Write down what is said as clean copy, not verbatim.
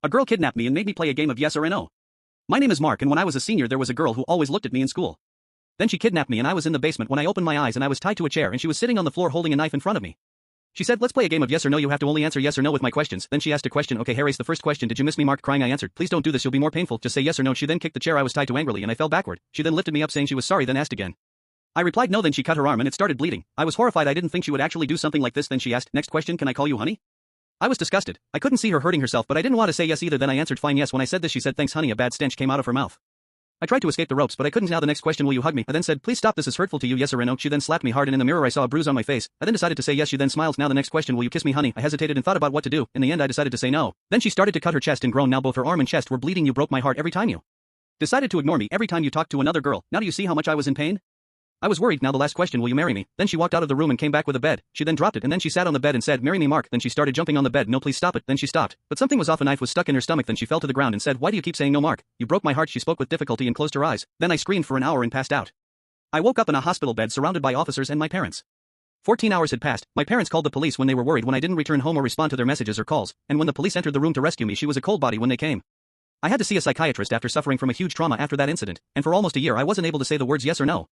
A girl kidnapped me and made me play a game of yes or no. My name is Mark, and when I was a senior there was a girl who always looked at me in school. Then she kidnapped me and I was in the basement when I opened my eyes and I was tied to a chair and she was sitting on the floor holding a knife in front of me. She said, let's play a game of yes or no, you have to only answer yes or no with my questions. Then she asked a question, okay Harry's the first question, did you miss me Mark? Crying I answered, please don't do this, you'll be more painful, just say yes or no. She then kicked the chair I was tied to angrily and I fell backward. She then lifted me up saying she was sorry, then asked again. I replied no, then she cut her arm and it started bleeding. I was horrified, I didn't think she would actually do something like this. Then she asked, next question, can I call you honey? I was disgusted. I couldn't see her hurting herself but I didn't want to say yes either. Then I answered fine yes. When I said this she said thanks honey, a bad stench came out of her mouth. I tried to escape the ropes but I couldn't. Now the next question, will you hug me? I then said please stop, this is hurtful to you, yes or no. She then slapped me hard and in the mirror I saw a bruise on my face. I then decided to say yes. She then smiled. Now the next question, will you kiss me honey? I hesitated and thought about what to do. In the end I decided to say no. Then she started to cut her chest and groan. Now both her arm and chest were bleeding. You broke my heart every time you decided to ignore me, every time you talked to another girl. Now do you see how much I was in pain? I was worried. Now the last question, will you marry me? Then she walked out of the room and came back with a bed. She then dropped it and then she sat on the bed and said marry me Mark. Then she started jumping on the bed. No please stop it. Then she stopped. But something was off, a knife was stuck in her stomach. Then she fell to the ground and said why do you keep saying no Mark? You broke my heart. She spoke with difficulty and closed her eyes. Then I screamed for an hour and passed out. I woke up in a hospital bed surrounded by officers and my parents. 14 hours had passed. My parents called the police when they were worried when I didn't return home or respond to their messages or calls, and when the police entered the room to rescue me she was a cold body when they came. I had to see a psychiatrist after suffering from a huge trauma after that incident, and for almost a year I wasn't able to say the words yes or no.